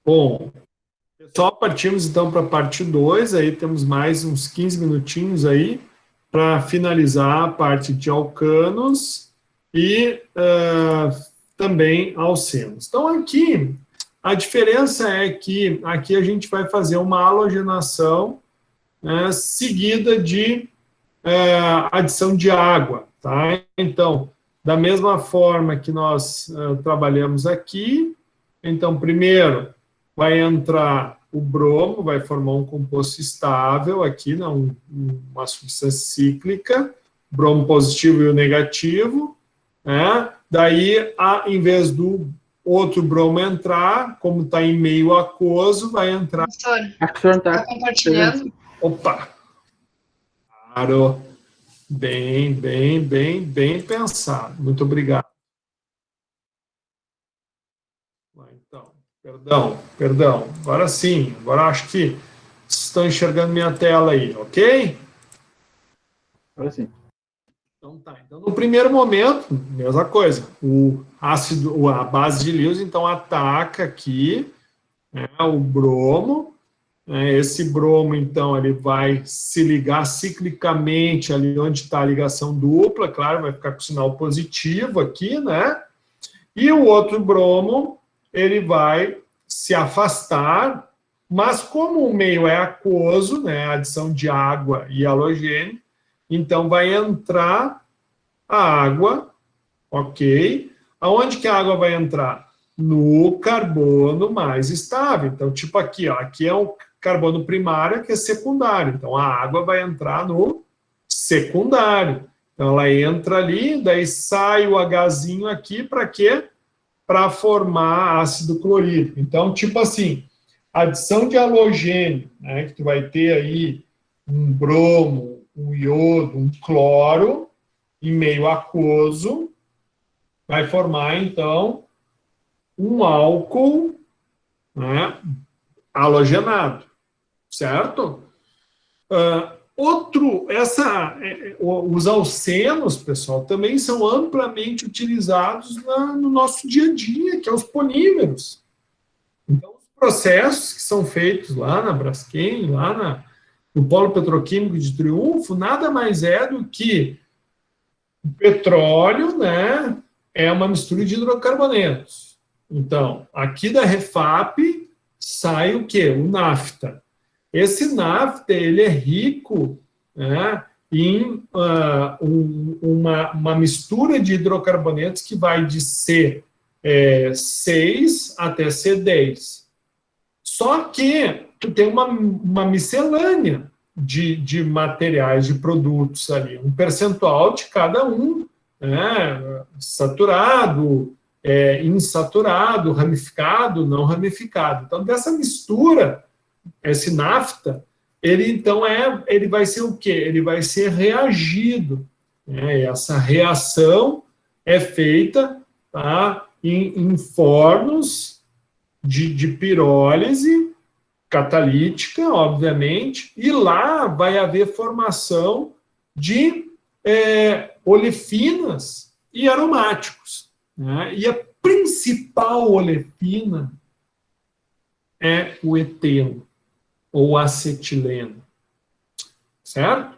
Bom, pessoal, partimos então para a parte 2, aí temos mais uns 15 minutinhos aí para finalizar a parte de alcanos e também alcenos. Então, aqui, a diferença é que aqui a gente vai fazer uma halogenação, né, seguida de adição de água, tá? Então, da mesma forma que nós trabalhamos aqui, então, primeiro vai entrar o bromo, vai formar um composto estável aqui, né, uma substância cíclica, bromo positivo e o negativo, né? Daí, em vez do outro bromo entrar, como está em meio aquoso, vai entrar... Professor, está compartilhando. Opa! Claro. Bem pensado. Muito obrigado. Então, perdão. Agora sim. Agora acho que estão enxergando minha tela aí, ok? Agora sim. Então tá. Então, no primeiro momento, mesma coisa. O ácido, a base de Lewis, então, ataca aqui, né, o bromo. Esse bromo, então, ele vai se ligar ciclicamente ali onde está a ligação dupla, claro, vai ficar com sinal positivo aqui, né? E o outro bromo, ele vai se afastar, mas como o meio é aquoso, né, adição de água e halogênio, então vai entrar a água, ok? Aonde que a água vai entrar? No carbono mais estável. Então, tipo aqui, ó, aqui é um carbono primário que é secundário. Então, a água vai entrar no secundário. Então, ela entra ali, daí sai o Hzinho aqui, para quê? Para formar ácido clorídrico. Então, tipo assim, adição de halogênio, né, que tu vai ter aí um bromo, um iodo, um cloro, em meio aquoso, vai formar, então, um álcool, né, halogenado, certo? Os alcenos, pessoal, também são amplamente utilizados no nosso dia a dia, que é os polímeros. Então, os processos que são feitos lá na Braskem, no polo petroquímico de Triunfo, nada mais é do que o petróleo, né, é uma mistura de hidrocarbonetos. Então, aqui da Refap sai o quê? O nafta. Esse nafta, ele é rico, né, em uma mistura de hidrocarbonetos que vai de C6 até C10. Só que tu tem uma miscelânea de materiais, de produtos ali, um percentual de cada um, né, saturado, insaturado, ramificado, não ramificado. Então, dessa mistura, esse nafta, ele vai ser o quê? Ele vai ser reagido, né? E essa reação é feita, tá, em fornos de pirólise catalítica, obviamente, e lá vai haver formação de olefinas e aromáticos, né? E a principal olefina é o eteno, ou acetileno, certo?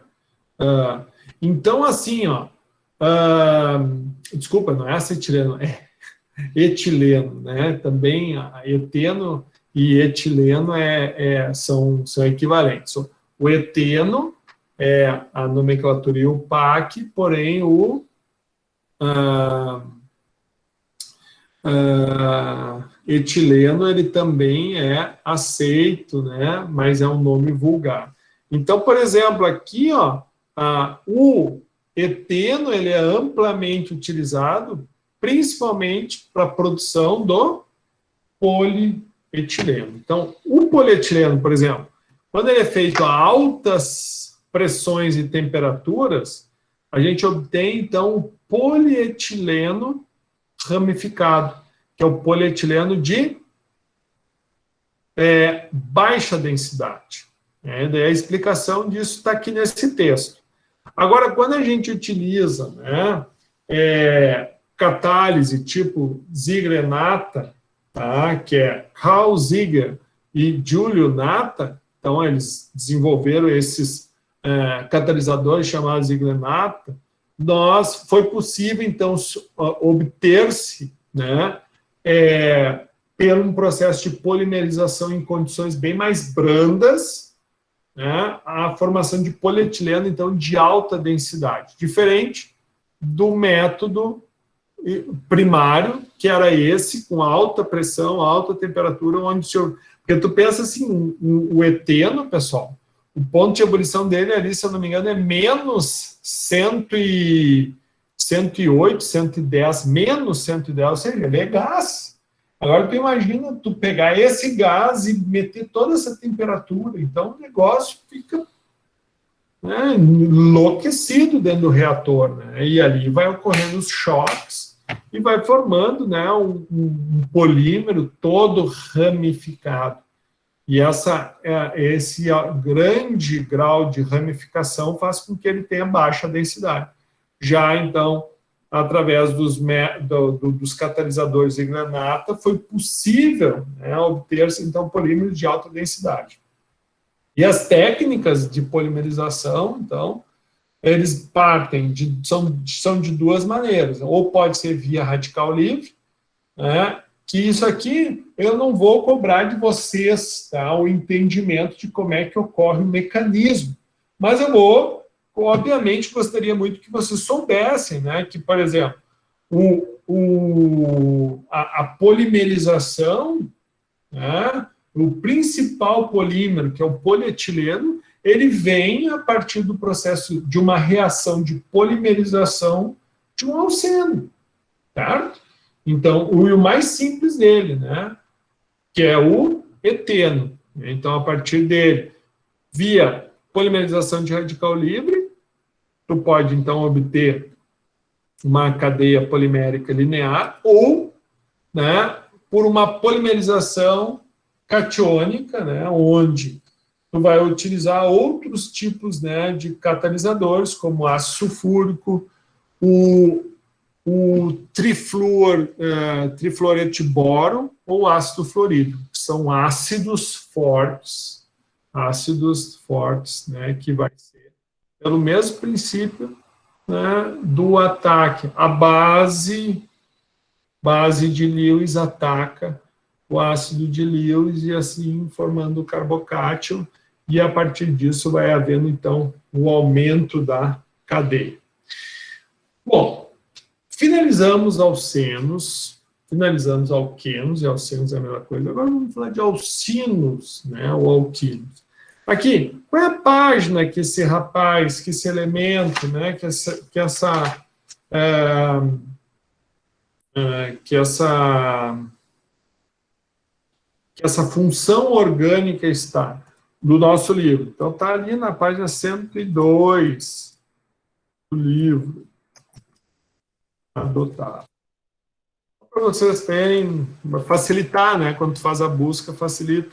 Então, assim, ó, desculpa, não é acetileno, é etileno, né? Também eteno e etileno são equivalentes. O eteno é a nomenclatura IUPAC, porém o etileno ele também é aceito, né? Mas é um nome vulgar. Então, por exemplo, aqui, ó, o eteno ele é amplamente utilizado, principalmente para a produção do polietileno. Então, o polietileno, por exemplo, quando ele é feito a altas pressões e temperaturas, a gente obtém, então, o polietileno ramificado, que é o polietileno de baixa densidade. Daí a explicação disso está aqui nesse texto. Agora, quando a gente utiliza, né, catálise tipo zigrenata, tá? Que é Carl Ziegler e Giulio Natta. Então, eles desenvolveram esses catalisadores chamados Ziegler-Natta. Foi possível, então, obter-se, né, por um processo de polimerização em condições bem mais brandas, né, a formação de polietileno, então, de alta densidade, diferente do método primário, que era esse, com alta pressão, alta temperatura, onde porque tu pensa assim, o eteno, pessoal, o ponto de ebulição dele ali, se eu não me engano, é menos 108, 110, menos 110, ou seja, ele é gás. Agora, tu imagina tu pegar esse gás e meter toda essa temperatura, então o negócio fica, né, enlouquecido dentro do reator, né, e ali vai ocorrendo os choques e vai formando, né, um polímero todo ramificado. E esse grande grau de ramificação faz com que ele tenha baixa densidade. Já, então, através dos catalisadores Ziegler-Natta, foi possível, né, obter-se, então, polímeros de alta densidade. E as técnicas de polimerização, então, eles partem, são de duas maneiras. Ou pode ser via radical livre, né, que isso aqui eu não vou cobrar de vocês, tá, o entendimento de como é que ocorre o mecanismo. Mas eu obviamente, gostaria muito que vocês soubessem, né, que, por exemplo, a polimerização, né, o principal polímero, que é o polietileno, ele vem a partir do processo de uma reação de polimerização de um alceno, certo? Então, o mais simples dele, né, que é o eteno. Então, a partir dele, via polimerização de radical livre, tu pode, então, obter uma cadeia polimérica linear ou, né, por uma polimerização catiônica, né, onde tu vai utilizar outros tipos, né, de catalisadores, como ácido sulfúrico, o trifluoreto de boro ou ácido fluorídrico, que são ácidos fortes, né, que vai ser pelo mesmo princípio, né, do ataque. A base de Lewis ataca o ácido de Lewis e assim formando o carbocátil, e a partir disso vai havendo, então, o aumento da cadeia. Bom, finalizamos alcenos, finalizamos alquenos, e alcenos é a mesma coisa. Agora vamos falar de alcinos, né, ou alquinos. Aqui, qual é a página que esse rapaz, que esse elemento, né, que essa função orgânica está do nosso livro? Então, está ali na página 102 do livro. Adotar. Para vocês terem, facilitar, né? Quando tu faz a busca, facilita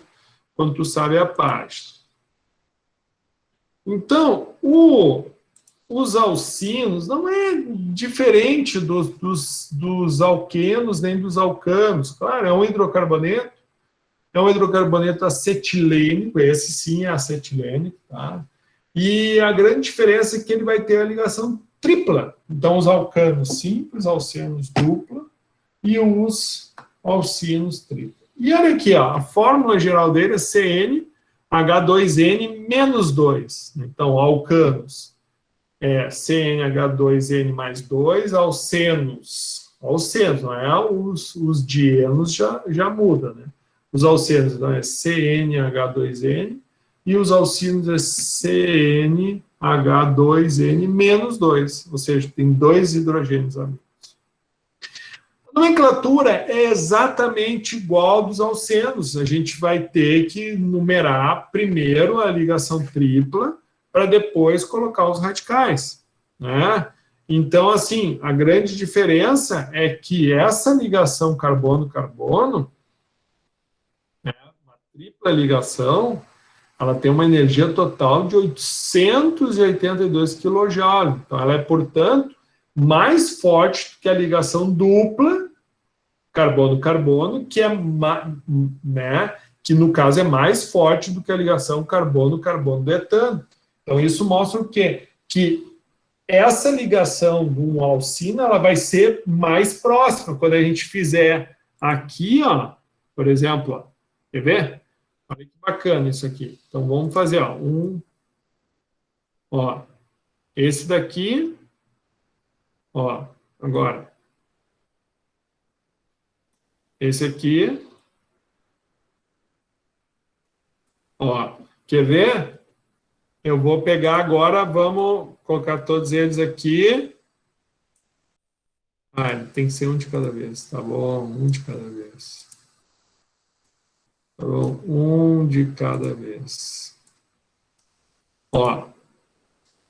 quando tu sabe a página. Então, os alcinos não é diferente dos alquenos nem dos alcanos. Claro, é um hidrocarboneto acetilênico, esse sim é acetilênico, tá? E a grande diferença é que ele vai ter a ligação tripla. Então, os alcanos simples, alcenos dupla, e os alcinos tripla. E olha aqui, ó, a fórmula geral dele é CnH2n-2. Então, alcanos é CnH2n mais 2, alcenos, não é? Os dienos já muda, né? Os alcenos, então, é CnH2n, e os alcinos é CnH2n menos 2, ou seja, tem 2 hidrogênios amigos. A nomenclatura é exatamente igual dos alcenos. A gente vai ter que numerar primeiro a ligação tripla para depois colocar os radicais, né? Então, assim, a grande diferença é que essa ligação carbono-carbono, né, uma tripla ligação, ela tem uma energia total de 882 kJ. Então, ela é, portanto, mais forte que a ligação dupla, carbono-carbono, que né, que no caso é mais forte do que a ligação carbono-carbono do etano. Então, isso mostra o quê? Que essa ligação de um alcino, ela vai ser mais próxima. Quando a gente fizer aqui, ó, por exemplo, ó, quer ver? Olha que bacana isso aqui. Então, vamos fazer, ó, ó, esse daqui, ó, agora, esse aqui, ó, quer ver? Eu vou pegar agora, vamos colocar todos eles aqui. Ah, tem que ser um de cada vez, tá bom? Um de cada vez. Tá bom? Um de cada vez. Ó,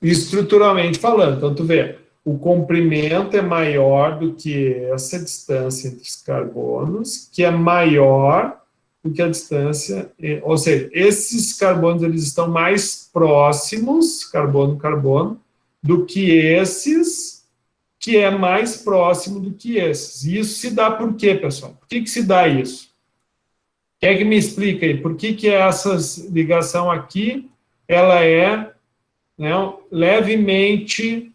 estruturalmente falando, então tu vê, o comprimento é maior do que essa distância entre os carbonos, que é maior do que a distância, ou seja, esses carbonos eles estão mais próximos, carbono-carbono, do que esses, que é mais próximo do que esses. Isso se dá por quê, pessoal? Por que se dá isso? Quem é que me explica aí? Por que essa ligação aqui, ela é, né, levemente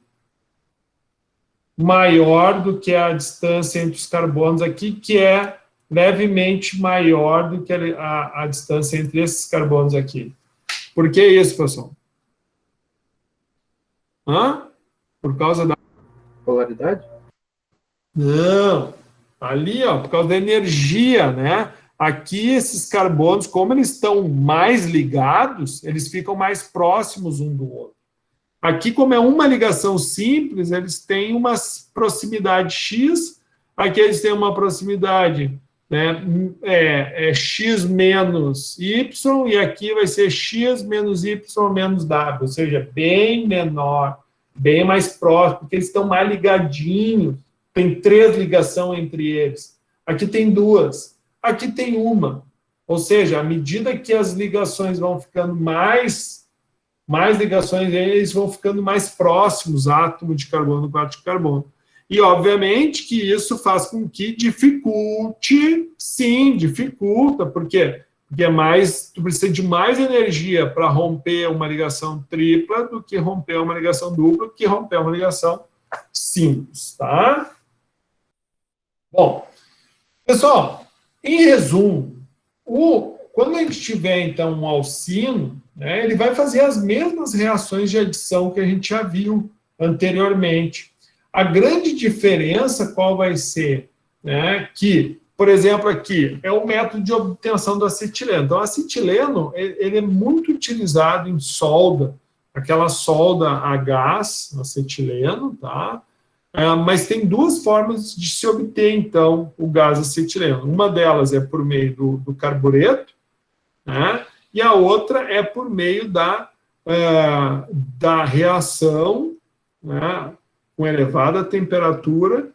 maior do que a distância entre os carbonos aqui, que é levemente maior do que a distância entre esses carbonos aqui. Por que isso, pessoal? Hã? Por causa da... Polaridade? Não. Ali, ó, por causa da energia, né? Aqui, esses carbonos, como eles estão mais ligados, eles ficam mais próximos um do outro. Aqui, como é uma ligação simples, eles têm uma proximidade X, aqui eles têm uma proximidade, né, X menos Y, e aqui vai ser X menos Y menos W, ou seja, bem menor, bem mais próximo, porque eles estão mais ligadinhos, tem 3 ligações entre eles. Aqui tem 2, aqui tem uma, ou seja, à medida que as ligações vão ficando mais ligações, eles vão ficando mais próximos, átomo de carbono com átomo de carbono. E, obviamente, que isso faz com que dificulte, sim, dificulta, por quê? Porque tu precisa de mais energia para romper uma ligação tripla do que romper uma ligação dupla, do que romper uma ligação simples, tá? Bom, pessoal, em resumo, quando a gente tiver, então, um alcino, né, ele vai fazer as mesmas reações de adição que a gente já viu anteriormente. A grande diferença qual vai ser? Né, que, por exemplo, aqui, é o método de obtenção do acetileno. Então, o acetileno, ele é muito utilizado em solda, aquela solda a gás, acetileno, tá? Mas tem 2 formas de se obter, então, o gás acetileno. Uma delas é por meio do carbureto, né? E a outra é por meio da reação, né, com elevada temperatura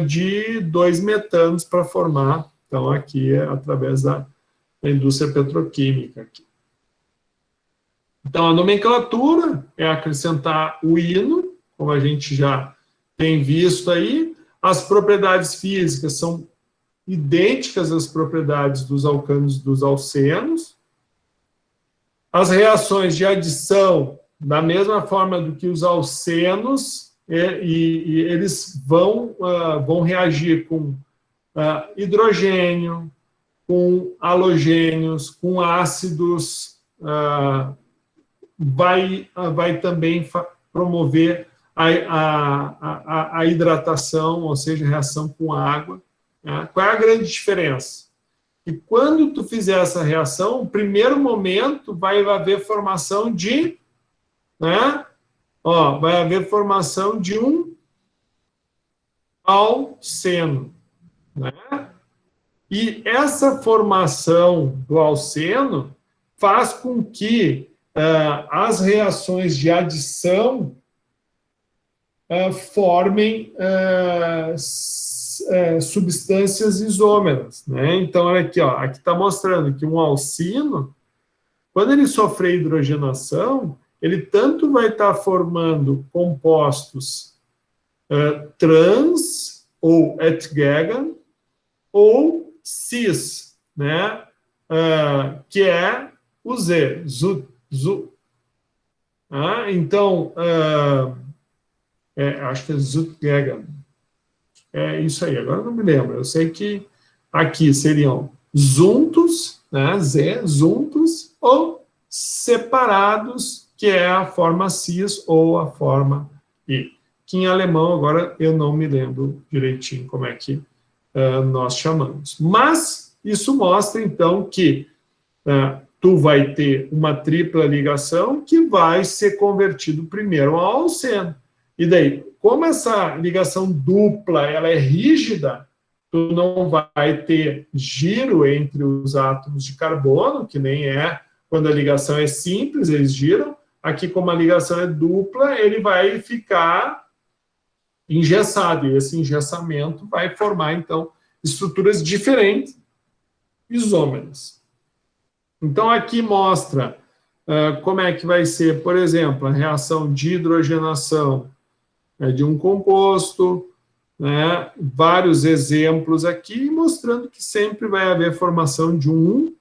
de 2 metanos para formar, então, aqui através da indústria petroquímica. Aqui. Então, a nomenclatura é acrescentar o ino, como a gente já tem visto aí. As propriedades físicas são idênticas às propriedades dos alcanos dos alcenos. As reações de adição, da mesma forma do que os alcenos, e eles vão reagir com hidrogênio, com halogênios, com ácidos, vai também promover a hidratação, ou seja, reação com água. Né? Qual é a grande diferença? E quando tu fizer essa reação, no primeiro momento vai haver formação de, né? Vai haver formação de um alceno, né? E essa formação do alceno faz com que as reações de adição formem substâncias isômeras, né? Então, olha aqui, ó, aqui está mostrando que um alcino, quando ele sofrer hidrogenação, ele tanto vai estar formando compostos trans ou entgegen, ou cis, né? Que é o Z, zu. Então, acho que é Zutgegen. É isso aí, agora não me lembro. Eu sei que aqui seriam juntos, né? Z, juntos, ou separados, que é a forma cis ou a forma I. Que em alemão, agora eu não me lembro direitinho como é que nós chamamos. Mas isso mostra, então, que tu vai ter uma tripla ligação que vai ser convertido primeiro ao alceno. E daí, como essa ligação dupla ela é rígida, tu não vai ter giro entre os átomos de carbono, que nem é quando a ligação é simples, eles giram. Aqui, como a ligação é dupla, ele vai ficar engessado, e esse engessamento vai formar, então, estruturas diferentes, isômeras. Então, aqui mostra como é que vai ser, por exemplo, a reação de hidrogenação de um composto, né? Vários exemplos aqui, mostrando que sempre vai haver formação de um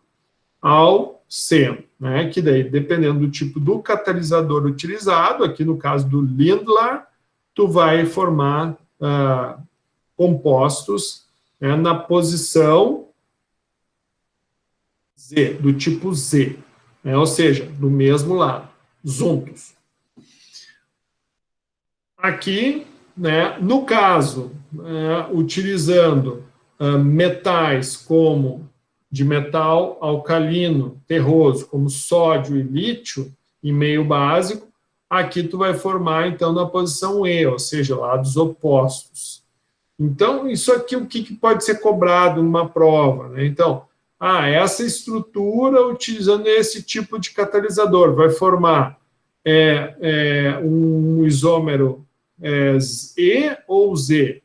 alceno, né? Que daí, dependendo do tipo do catalisador utilizado, aqui no caso do Lindlar, tu vai formar compostos na posição Z, do tipo Z, né? Ou seja, do mesmo lado, juntos. Aqui, né, no caso, utilizando metais como de metal alcalino, terroso, como sódio e lítio, em meio básico, aqui tu vai formar, então, na posição E, ou seja, lados opostos. Então, isso aqui, o que pode ser cobrado numa prova, né? Então, essa estrutura, utilizando esse tipo de catalisador, vai formar um isômero E ou Z.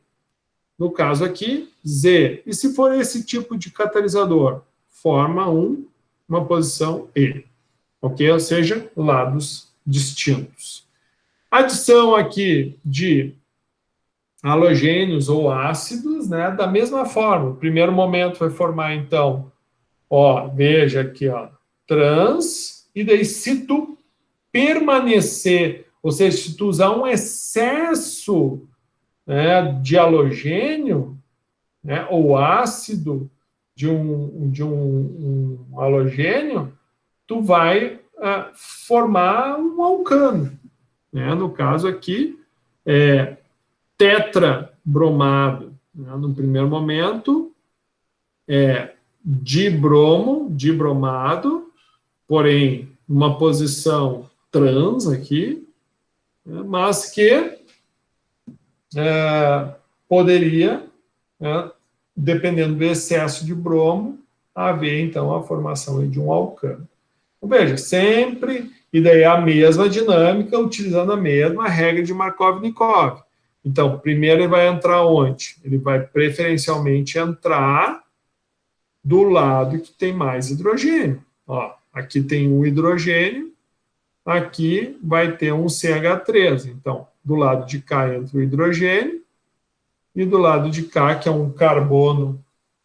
No caso aqui, Z. E se for esse tipo de catalisador? Forma uma posição E. Ok? Ou seja, lados distintos. Adição aqui de halogênios ou ácidos, né? Da mesma forma. O primeiro momento vai formar, então, veja aqui, trans, e daí se tu permanecer, ou seja, se tu usar um excesso, né, de halogênio, né, ou ácido de um halogênio, tu vai formar um alcano, né? No caso aqui, tetrabromado, né? No primeiro momento, dibromado, porém, uma posição trans aqui, né, mas que poderia, né, dependendo do excesso de bromo, haver, então, a formação de um alcano. Então, veja, sempre, e daí a mesma dinâmica, utilizando a mesma regra de Markov-Nikov. Então, primeiro ele vai entrar onde? Ele vai preferencialmente entrar do lado que tem mais hidrogênio. Aqui tem um hidrogênio, aqui vai ter um CH3. Então, do lado de cá entra o hidrogênio, e do lado de cá, que é um carbono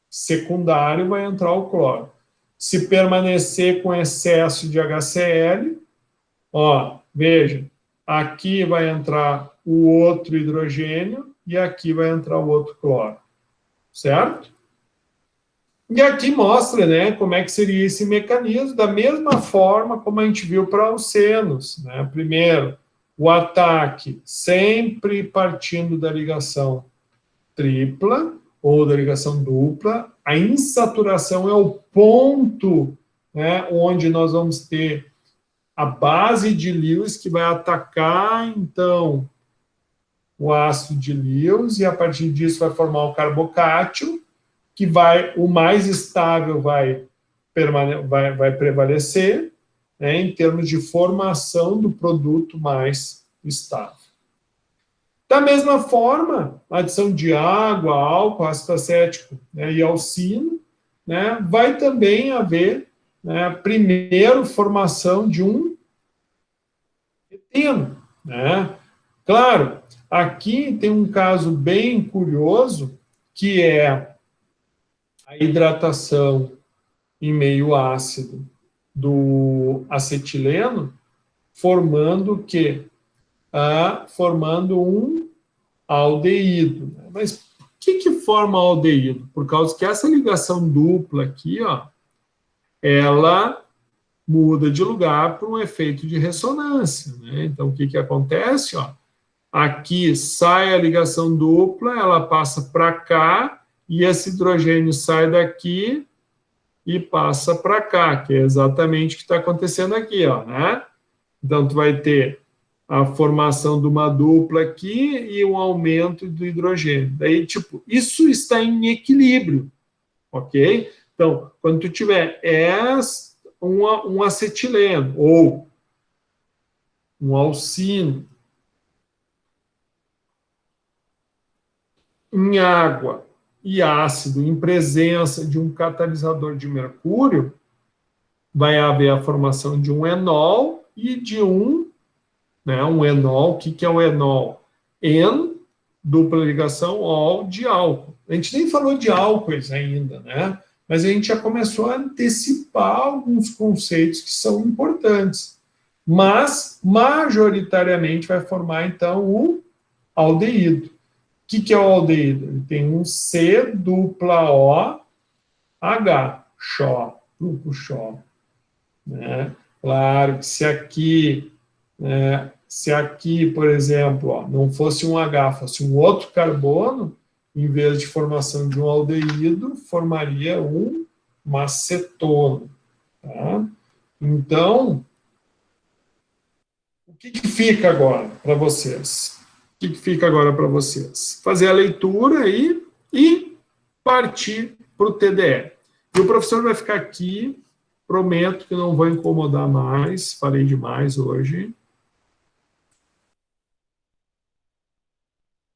secundário, vai entrar o cloro. Se permanecer com excesso de HCl, veja, aqui vai entrar o outro hidrogênio e aqui vai entrar o outro cloro. Certo? E aqui mostra, né, como é que seria esse mecanismo, da mesma forma como a gente viu para alcenos, né? Primeiro, o ataque sempre partindo da ligação tripla ou da ligação dupla. A insaturação é o ponto, né, onde nós vamos ter a base de Lewis que vai atacar, então, o ácido de Lewis, e a partir disso vai formar o carbocátil, que o mais estável vai prevalecer, né, em termos de formação do produto mais estável. Da mesma forma, a adição de água, álcool, ácido acético, né, e alcino, né, vai também haver, né, primeiro formação de um eteno, né? Claro, aqui tem um caso bem curioso, que é a hidratação em meio ácido do acetileno, formando o quê? Formando um aldeído. Mas o que forma aldeído? Por causa que essa ligação dupla aqui, ó, ela muda de lugar por um efeito de ressonância, né? Então, o que acontece? Ó? Aqui sai a ligação dupla, ela passa para cá, e esse hidrogênio sai daqui e passa para cá, que é exatamente o que está acontecendo aqui, ó, né? Então, tu vai ter a formação de uma dupla aqui e um aumento do hidrogênio. Daí, tipo, isso está em equilíbrio, ok? Então, quando tu tiver um acetileno ou um alcino em água e ácido em presença de um catalisador de mercúrio, vai haver a formação de um enol e de um enol. O que é o enol? En, dupla ligação, ol, de álcool. A gente nem falou de álcoois ainda, né? Mas a gente já começou a antecipar alguns conceitos que são importantes. Mas, majoritariamente, vai formar, então, o aldeído. O que é o aldeído? Ele tem um C dupla O H, Xó, duplo Xó. Né? Claro que se aqui, por exemplo, ó, não fosse um H, fosse um outro carbono, em vez de formação de um aldeído, formaria um macetono. Tá? Então, o que fica agora para vocês? O que fica agora para vocês? Fazer a leitura aí e partir para o TDE. E o professor vai ficar aqui, prometo que não vou incomodar mais, falei demais hoje.